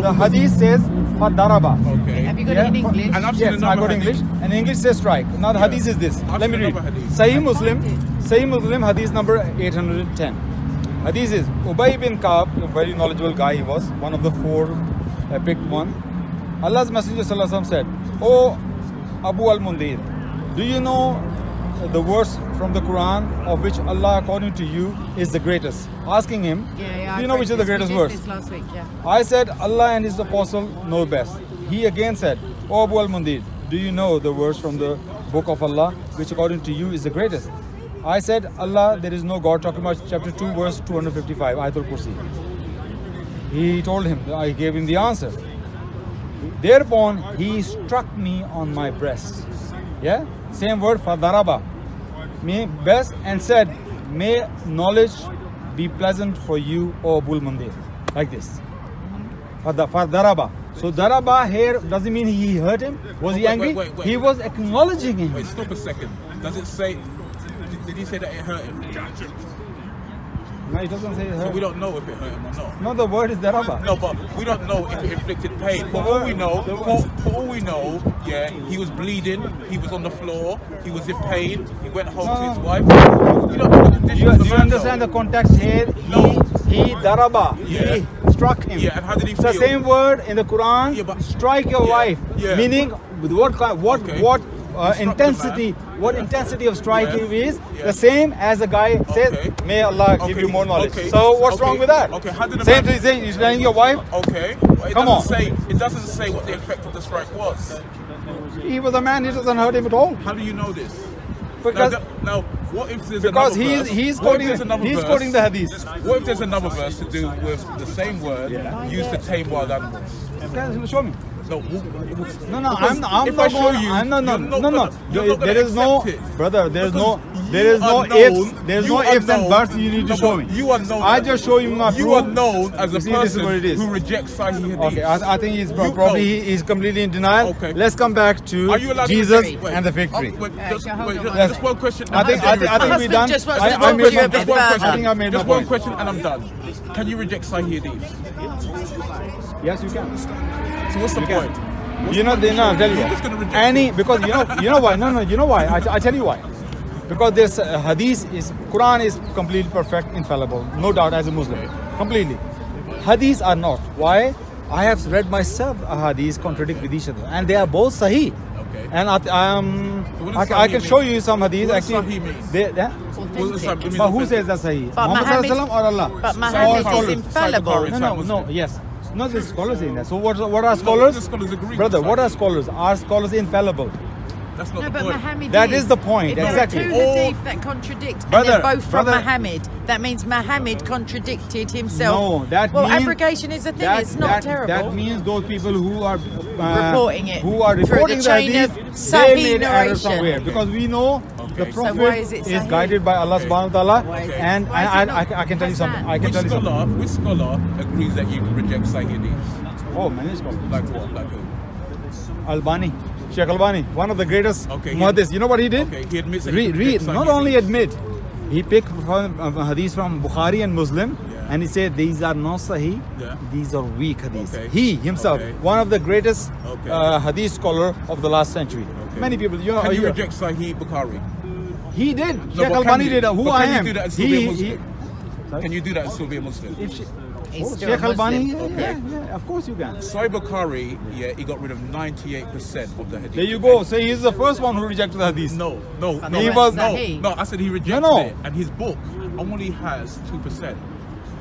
The hadith says fadaraba. Okay. Have you got it in English? And I've seen Yes, I got English. And English says strike. Now the hadith is this. Let me read. Sahih Muslim, hadith number 810. Hadith is Ubay bin Ka'b, a very knowledgeable guy he was, one of the four picked one. Allah's Messenger Sallallahu Alaihi Wasallam said, "Oh Abu al-Mundir, do you know the verse from the Quran of which Allah according to you is the greatest?" Asking him, do you know which is the greatest verse? This last week, yeah. I said, Allah and his apostle know best. He again said, "Oh Abu al-Mundir, do you know the verse from the book of Allah which according to you is the greatest?" I said, Allah, there is no God, talking about chapter 2 verse 255, Ayatul Kursi. He told him, I gave him the answer. Thereupon he struck me on my breast. Yeah, same word, fadaraba, me best, and said, "May knowledge be pleasant for you, O Abu al-Mundir." Like this. Fadaraba. So daraba here doesn't mean he hurt him. Was he angry? Wait. He was acknowledging him. Wait, stop a second. Does it say? Did he say that it hurt him? No, it doesn't say it hurt. So we don't know if it hurt him or not. No, the word is daraba. No, but we don't know if it inflicted pain. For all we know, yeah, he was bleeding, he was on the floor, he was in pain, he went home to his wife. We don't know the conditions of the Do you man, understand though. the context here? He daraba. Yeah. He struck him. Yeah, and how did he It's feel? the same word in the Quran. Yeah, but- strike your wife. Yeah. Meaning with what Okay. intensity? What intensity of striking is Yeah. the same as the guy says, Okay. "May Allah give Okay. you more knowledge." Okay. So what's Okay. wrong with that? Okay, how did the Same man- thing saying you're telling your wife. Okay, but Come on. it doesn't say what the effect of the strike was. He was a man. It doesn't hurt him at all. How do you know this? Because now what if there's because another verse? he's What if quoting there's another verse? quoting the hadith. What if there's another verse to do with the same word used to tame wild animals? Okay, show me. No, No, because I'm if not I show going. you, I'm not. No, you're not no, no. gonna- you're not gonna There is no, accept it. brother. There is no. Because There is you no are ifs. known- There's you no are ifs and known- buts. You need to no, show but me. you are known I as- just show you my You proof. are known as a You see, this is person what it is. who rejects Sahih Hadith. Okay, I think he's You- probably he's completely in denial. Okay. Let's come back to Are you allowed to Jesus reject- wait, and the fig tree. Wait, Hold on, just one question. I think My we're husband done. just wants I to made talk to you my a bit point. further. I think I made my Just one point. question and I'm done. Can you reject Sahih Hadith? Yes, you can. So what's the point? You know, I'll tell you You're why. just gonna reject Because you know why? No, you know why? I tell you why. Because this Quran is completely perfect, infallible, no doubt as a Muslim, completely. Hadiths are not. Why? I have read myself hadiths contradict with each other, and they are both sahih. Okay. And what does I sahih can mean? show you some hadiths. What does Actually, sahih mean? they, Authentic. but who says that's sahih? But Muhammad Muhammad- Sallallahu Alaihi Wasallam or Allah? But Or Muhammad scholars? is infallible. No. Yes. No, the scholars saying that. So what are No, scholars? the scholars agree with Brother, what Sahih. are scholars? Are scholars infallible? That's not No, the but point. Muhammad That is the point, If exactly. there are two hadith that contradict, Brother, and they're both from brother. Muhammad, that means Muhammad contradicted himself. No, that well, means abrogation is a thing. It's not terrible. That means those people who are Reporting it who are through reporting the the chain hadith, of they Sahih made error narration. somewhere because we know the Okay. So why Prophet is it is Sahih? guided by Allah Subhanahu wa Taala, Why is it- and why is it not I can tell you something. I can Which tell you something. which scholar agrees that you can reject Sahih Hadith? Oh, many scholars. Like what? Like who? Albani, Sheikh Albani, one of the greatest Okay, muhaddis. You know what he did? Okay, he admits that he Read, rejects Sahih not only Hadith. admit, he picked hadiths from Bukhari and Muslim, Yeah. and he said these are not sahih, Yeah. these are weak hadiths. Okay. He himself, Okay. one of the greatest Okay. hadith scholar of the last century. Okay. Many people, you know, Can you reject Sahih Bukhari? he did. No, Sheikh but Albani can you? did. Who But I can you am? do that and still be a Muslim? Can you do that and still be a Muslim? If she, He's oh, still Sheikh a Muslim. Albani, Okay. yeah, of course you can. Sahih Bukhari, yeah, he got rid of 98% of the hadith. There you go. So he's the first one who rejected the hadith. No. He was- no. I said he rejected No. it, and his book only has 2%.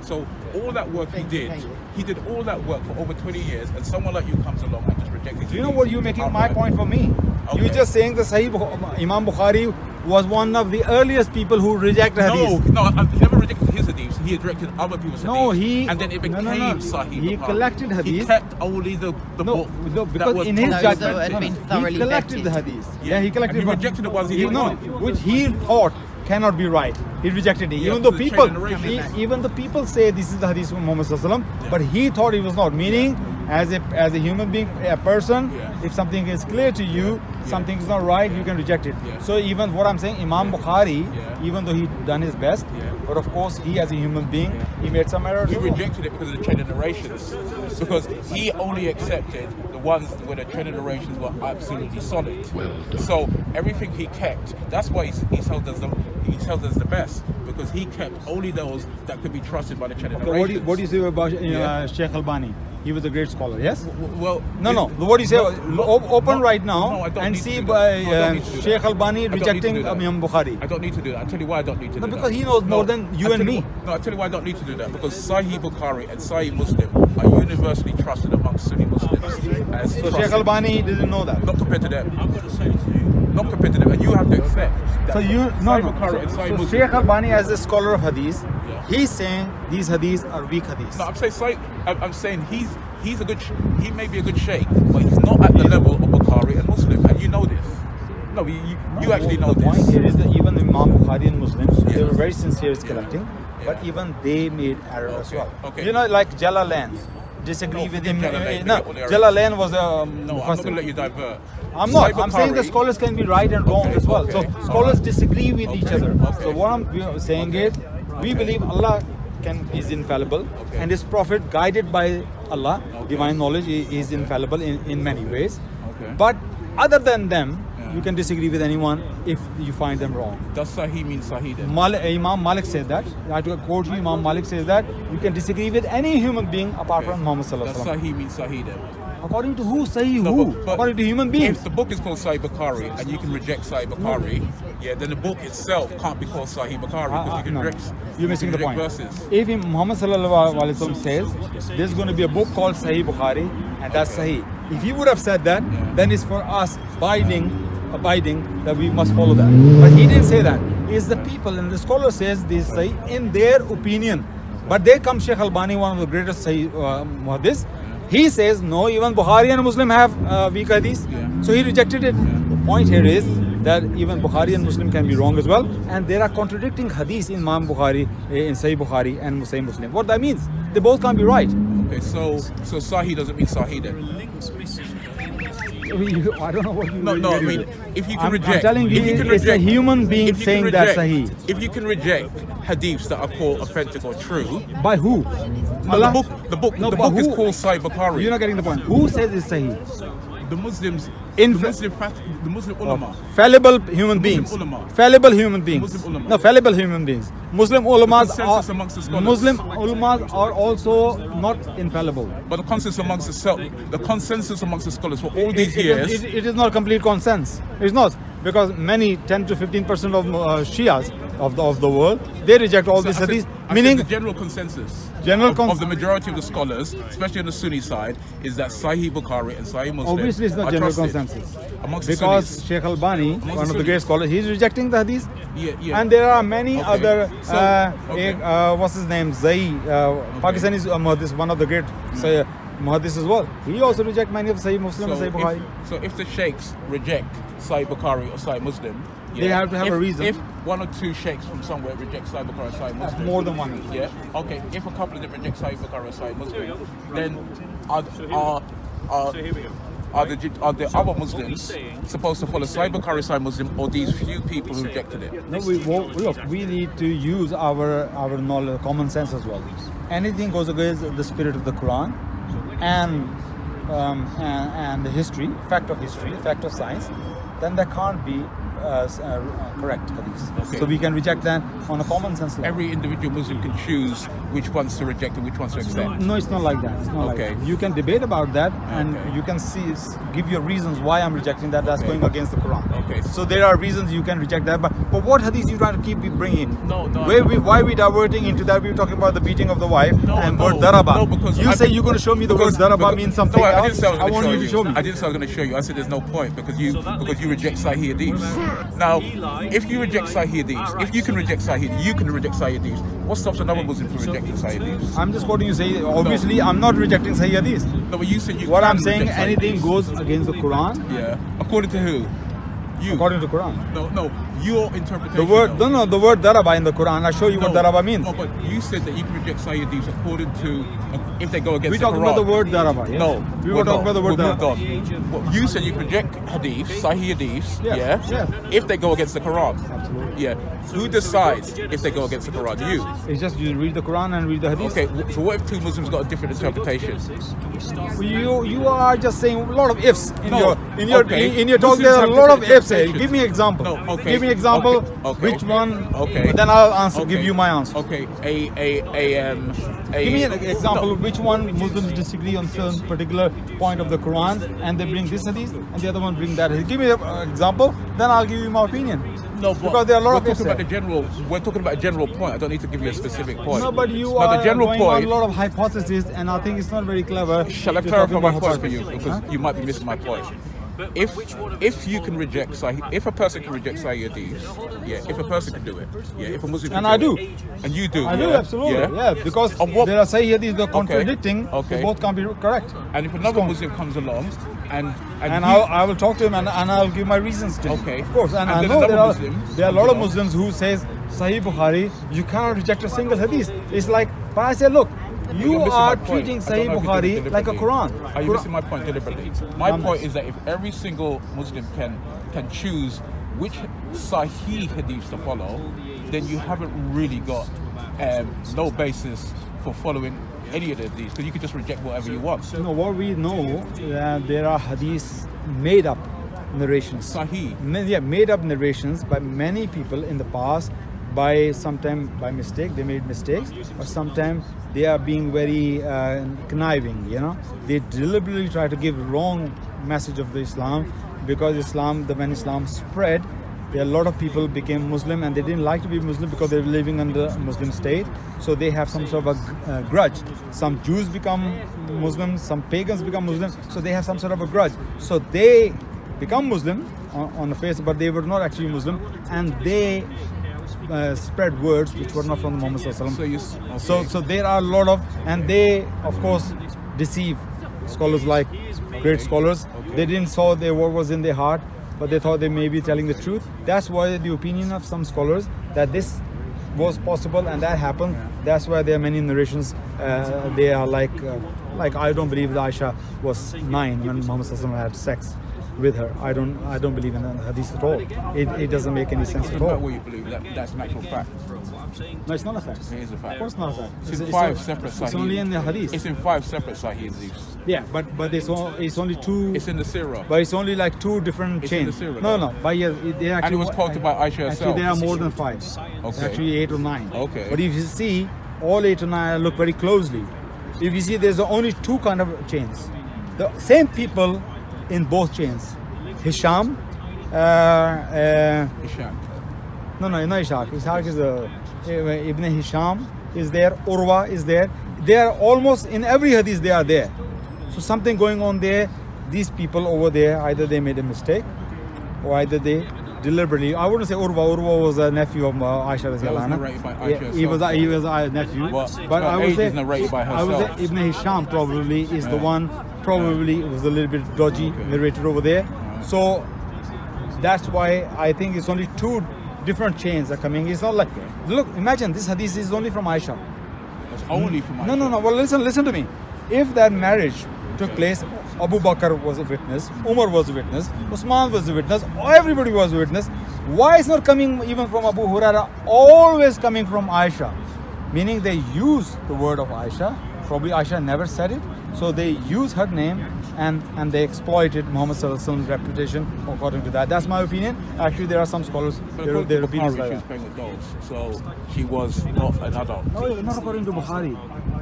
So all that work he did all that work for over 20 years, and someone like you comes along and just rejects it. Do you know what you're making my point for me? Okay. You're just saying the Sahih Imam Bukhari was one of the earliest people who rejected hadith. No, he never rejected his hadiths. He rejected other people's hadiths. No, he- and then it no, became no, no. Sahih. He Bukhari. collected He hadiths. kept only the book. No, that because was in his Those judgment, that had been he thoroughly collected vetted. the hadith. Yeah, he collected. And he but rejected the ones he no, wanted. which he thought cannot be right. He rejected it. Yeah, Even though the people, chain of narration. even the people say this is the hadith of Muhammad Sallallahu Alaihi Wasallam, but he thought it was not. Meaning, as a human being, a person, Yeah. if something is clear to you, something is not right, you can reject it. Yeah. So even what I'm saying, Imam Bukhari, Yeah. even though he done his best, but of course he as a human being, he made some errors. He rejected it because of the chain of narrations. Because he only accepted the ones where the chain of narrations were absolutely solid. So everything he kept, that's why he's held as the best. Because he kept only those that could be trusted by the chain of narrations. What do you say about Sheikh Albani? He was a great scholar, yes? Well, No. What do you say? Open right now no, I don't and need to see do that. No, I don't need to do Sheikh that. Albani I don't need to rejecting do that. Imam Bukhari. I don't need to do that. I'll tell you why I don't need to do that. Because he knows more than you and me. I'll tell you why I don't need to do that. Because Sahih Bukhari and Sahih Muslim are universally trusted amongst Sunni Muslims. So Sheikh Albani didn't know that. Not compared to them. Not compared to them. And you have to accept that So you Sahih Bukhari and Sahih So Muslim. Sheikh Albani, as a scholar of hadith, Yeah. he's saying these hadiths are weak hadiths. No, I'm saying he's a good. He may be a good sheikh, but he's not at the level of Bukhari and Muslim, and you know this. No, you actually know the point this. here is that even Imam Bukhari and Muslims, they Yeah. were very sincere in collecting, Yeah. but even they made error as Okay, well. okay. You know, like Jalalain, disagree No, with him. forget Jalalain, No, forget all the errors. Jalalain was a No, I'm not going to let you divert. I'm not. Sahih I'm saying the Bukhari- scholars can be right and wrong Okay, as well. okay, So all scholars right. disagree with each Okay, other. okay. So what I'm saying is, we believe Allah is infallible, Okay. and His Prophet, guided by Allah, Okay. divine knowledge, is infallible in many ways. Okay. But other than them, Yeah. you can disagree with anyone if you find them wrong. Does Sahih mean Sahih then? Imam Malik said that. I have to quote you. Imam Malik says that you can disagree with any human being apart Okay. from Muhammad Sallallahu Does Alaihi Wasallam. Sahih mean Sahih then? According to who? Sahih No, who? but According to human beings. If the book is called Sahih Bukhari and you can reject Sahih Bukhari, then the book itself can't be called Sahih Bukhari because you can No, reject. you're missing the you can point. reject Verses. If Muhammad Sallallahu Alaihi Wasallam says there's going to be a book called Sahih Bukhari and that's Okay. Sahih, if he would have said that, Yeah. then it's for us abiding that we must follow that. But he didn't say that. It's the people, and the scholar says this Sahih in their opinion. But there comes Sheikh Albani, one of the greatest Sahih muhaddis. He says no, even Bukhari and Muslim have weak hadith. Yeah. So he rejected it. The point here is that even Bukhari and Muslim can be wrong as well, and there are contradicting hadiths in Imam Bukhari, in Sahih Bukhari and Sahih Muslim. What that means? They both can't be right. Okay, so Sahih doesn't mean Sahih then. I don't know what you. No, I mean, if you can I'm reject, telling you, if you can it's a reject, human being if you can saying that's reject- Sahih. If you can reject hadiths that are called authentic or true, By who? no, Allah? the book No, is but who- called Sahih Bukhari. You're not getting the point. Who says it's Sahih? The Muslims, In the fa- Muslim ulama. Fallible human beings. ulama. Fallible human beings. Muslim ulama. No, fallible human beings. Muslim ulamas consensus are amongst the scholars. Muslim ulamas are also not infallible. But the consensus amongst the scholars for all these years. It is not complete consensus. It's not, because many 10 to 15% of Shias of the world, they reject all these hadiths. I Meaning, said the general consensus General of the majority of the scholars, especially on the Sunni side, is that Sahih Bukhari and Sahih Muslim obviously it's not are general trusted consensus. amongst the Because Sunnis. Sheikh Albani, Amongst one the of the Sunnis. great scholars, he's rejecting the hadith. Yeah. And there are many Okay. other, So, okay. what's his name, Pakistani is muhaddis, one of the great muhaddis as well. He also rejects many of Sahih Muslim and Sahih Bukhari. So if the sheikhs reject Sahih Bukhari or Sahih Muslim, They have to have a reason. If one or two sheikhs from somewhere reject Sahih Bukhari or Sahih Muslim, More than one. Yeah. Okay. If a couple of them reject Sahih Bukhari or Sahih Muslim, then are the other Muslims supposed to follow Sahih Bukhari, Sahih Muslim, or these few people who rejected it? No, look, we need to use our knowledge, common sense as well. Anything goes against the spirit of the Quran and the history, fact of science, then there can't be correct hadith. Okay. So we can reject that on a common sense level. Every individual Muslim can choose which ones to reject and which ones to accept. No, it's not like that. It's not Okay. like that. You can debate about that, and Okay. you can give your reasons why I'm rejecting that. That's Okay. going against the Quran. Okay. So there are reasons you can reject that. But what hadith you trying to keep bringing? No. Why we diverting into that? We were talking about the beating of the wife and word daraba. No, because you say you're going to show me the word daraba means something no, I else. didn't say I was I going want to you to show me. I didn't say I was going to show you. I said there's no point because you reject Sahih hadith. Now, if you reject Sahih hadith, if you can reject Sahih, you can reject Sahih hadith. What stops another Muslim from rejecting Sahih hadith? I'm just quoting you. Say obviously I'm not rejecting Sahih hadith. No, but you said you. What can I'm saying, reject Sahih anything hadith. goes against the Quran Yeah. According to who? You. according to Quran. No. your interpretation. The word, no, the word daraba in the Quran. I'll show you what daraba means. No, but you said that you can reject Sahih Hadith according to if they go against We the talking Quran. about the word daraba. Yes? No, we were talking about the word daraba. Well, you said you can reject Hadith, Sahih Hadith, Yes, yeah, yes. if they go against the Quran. Absolutely. Yeah. Who decides if they go against the Quran? You. It's just you read the Quran and read the Hadith. Okay. So what if two Muslims got a different interpretation? You are just saying a lot of ifs in No, your okay. in your talk. Muslims There are a have lot of different ifs. Give me interpretations. example. No, okay. Give me example. Okay. Which one? Okay. Then I'll answer. Okay. Give you my answer. Okay. Give me an example. Which one Muslims disagree on some particular point of the Quran, and they bring this hadith, and the other one bring that hadith. Give me an example. Then I'll give you my opinion. No, but because there are a lot of we're ifs talking about there. the general. We're talking about a general point. I don't need to give you a specific point. No, but you No, are the general going point. on a lot of hypotheses, and I think it's not very clever. Shall I to clarify talk my about point for you? hypotheses. Because Huh? you might be missing my point. If you can reject Sahih, if a person can reject Sahih Hadith, yeah, if a person can do it, yeah, if a Muslim can And I do. it, and you do, I do, yeah, absolutely. yeah. Yeah, because And what- there are Sahih hadiths that are contradicting. Okay. They both can't be correct. And if another Muslim comes along and And he- I will talk to him and I'll give my reasons to him. Okay. Of course. And And I then know another there are Muslim a lot comes of along. Muslims who says Sahih Bukhari, you cannot reject a single hadith. It's like, but I say, look, you You're missing are my point. treating I don't Sahih know if you Bukhari did it like a deliberately. Quran. Are you missing my point deliberately? My I'm- point is that if every single Muslim can choose which Sahih hadiths to follow, then you haven't really got no basis for following any of these, because you can just reject whatever you want. You know, what we know, that there are hadiths made up narrations. Sahih. Made up narrations by many people in the past, by sometimes by mistake, they made mistakes, or sometimes they are being very conniving, you know. They deliberately try to give wrong message of the Islam, because when Islam spread, there are a lot of people became Muslim and they didn't like to be Muslim because they were living under a Muslim state. So they have some sort of a grudge. Some Jews become Muslims, some pagans become Muslim, so they have some sort of a grudge. So they become Muslim on the face, but they were not actually Muslim, and they spread words which were not from Muhammad Sallallahu Alaihi Wasallam. So there are a lot of, and they of course deceive scholars like great scholars. They didn't saw what was in their heart, but they thought they may be telling the truth. That's why the opinion of some scholars that this was possible and that happened. That's why there are many narrations. They are like I don't believe that Aisha was 9 when Muhammad Sallallahu Alaihi Wasallam had sex with her. I don't believe in the hadith at all. It doesn't make any sense at It's not all. what you believe. That's an actual fact. No, it's not a fact. It is a fact. Of course not a fact. It's in 5 separate Sahih. It's only in the hadith. It's in 5 separate Sahih hadiths. Yeah, but it's only two. It's in the Sirah. But it's only like 2 different It's in chains. the Sirah, No, though. no. But yeah, they actually. And it was quoted by Aisha herself. Actually, there are more than 5. Okay. Actually, 8 or 9. Okay. But if you see all 8 or 9, look very closely. If you see, there's only 2 kind of chains. The same people in both chains. Hisham. Hisham. No, not Ishaq. Ishaq is Ibn Hisham is there. Urwa is there. They are almost in every hadith. They are there. So something going on there. These people over there, either they made a mistake, or either they deliberately. I wouldn't say Urwa. Urwa was a nephew of Aisha. That was narrated by Aisha Yeah, he was a nephew. But I would say is narrated by I would herself. say Ibn Hisham probably is the one. Probably was a little bit dodgy narrated over there. So that's why I think it's only 2 different chains are coming. It's not like, look, imagine this hadith is only from Aisha. It's only from Aisha. No. Well, listen to me. If that marriage took place, Abu Bakr was a witness, Umar was a witness, Usman was a witness, everybody was a witness. Why it's not coming even from Abu Huraira? Always coming from Aisha. Meaning they use the word of Aisha. Probably Aisha never said it. So they use her name and they exploited Muhammad Sallallahu Alaihi Wasallam's reputation according to that. That's my opinion. Actually, there are some scholars, But their according to opinions Bukhari, like she was that. playing with dolls, so she was not an adult. No, not according to Bukhari.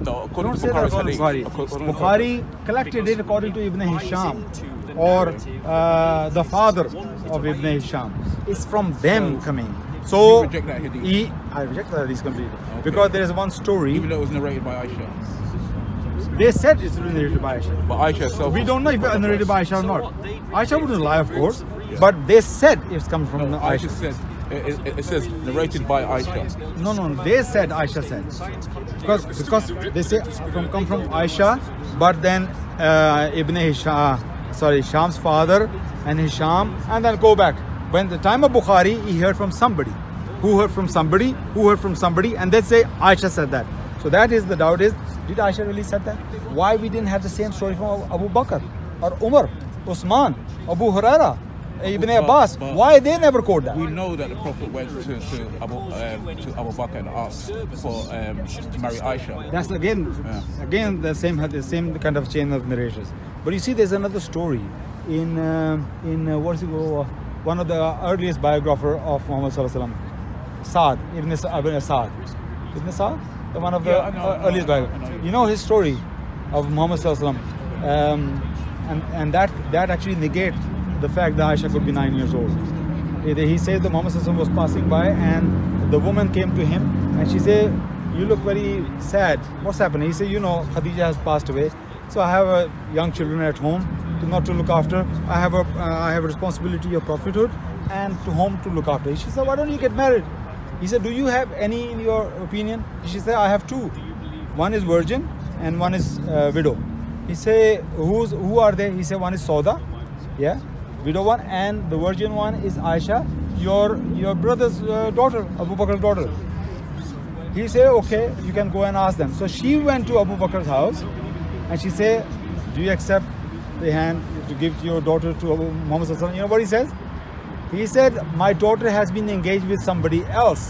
No, according Don't to say that Bukhari's according to hadith. Bukhari. Bukhari collected it according to Ibn Hisham, or the father of Ibn Hisham. It's from them coming. So You reject that hadith? I reject that hadith completely. Okay. Because there is one story. Even though it was narrated by Aisha. They said it's narrated by Aisha. But Aisha herself. We don't know if it's narrated by Aisha or not. Aisha wouldn't lie, of course, but they said it's coming from No, Aisha. Aisha said, it says narrated by Aisha. No, they said Aisha said. Because they say come from Aisha, but then Ibn Hisham, Hisham's father and Hisham, and then go back. When the time of Bukhari, he heard from somebody, who heard from somebody, who heard from somebody, and they say Aisha said that. So that is the doubt is, did Aisha really said that? Why we didn't have the same story from Abu Bakr or Umar, Usman, Abu Huraira, Ibn Abbas? Why they never quote that? We know that the Prophet went to Abu Bakr and asked for to marry Aisha. That's again the same kind of chain of narrations. But you see, there's another story in what's it called? One of the earliest biographer of Muhammad Sallallahu Alaihi Wasallam, Saad, Ibn Saad. Ibn Saad? One of the earliest biographers. You know his story of Muhammad Sallallahu Alaihi Wasallam, and that actually negates the fact that Aisha could be 9 years old. He says that Muhammad Sallallahu Alaihi Wasallam was passing by and the woman came to him and she said, "You look very sad. What's happening?" He said, "You know, Khadija has passed away. So I have young children at home not to look after. I have a responsibility of prophethood and to home to look after." She said, "Why don't you get married?" He said, "Do you have any in your opinion?" She said, "I have two. One is virgin and one is widow." He said, "Who are they?" He said, "One is Sauda, yeah, widow one, and the virgin one is Aisha, your brother's daughter, Abu Bakr's daughter." He said, "Okay, you can go and ask them." So she went to Abu Bakr's house and she said, "Do you accept the hand to give to your daughter to Muhammad Sallallahu Alaihi Wasallam?" You know what he says? He said, "My daughter has been engaged with somebody else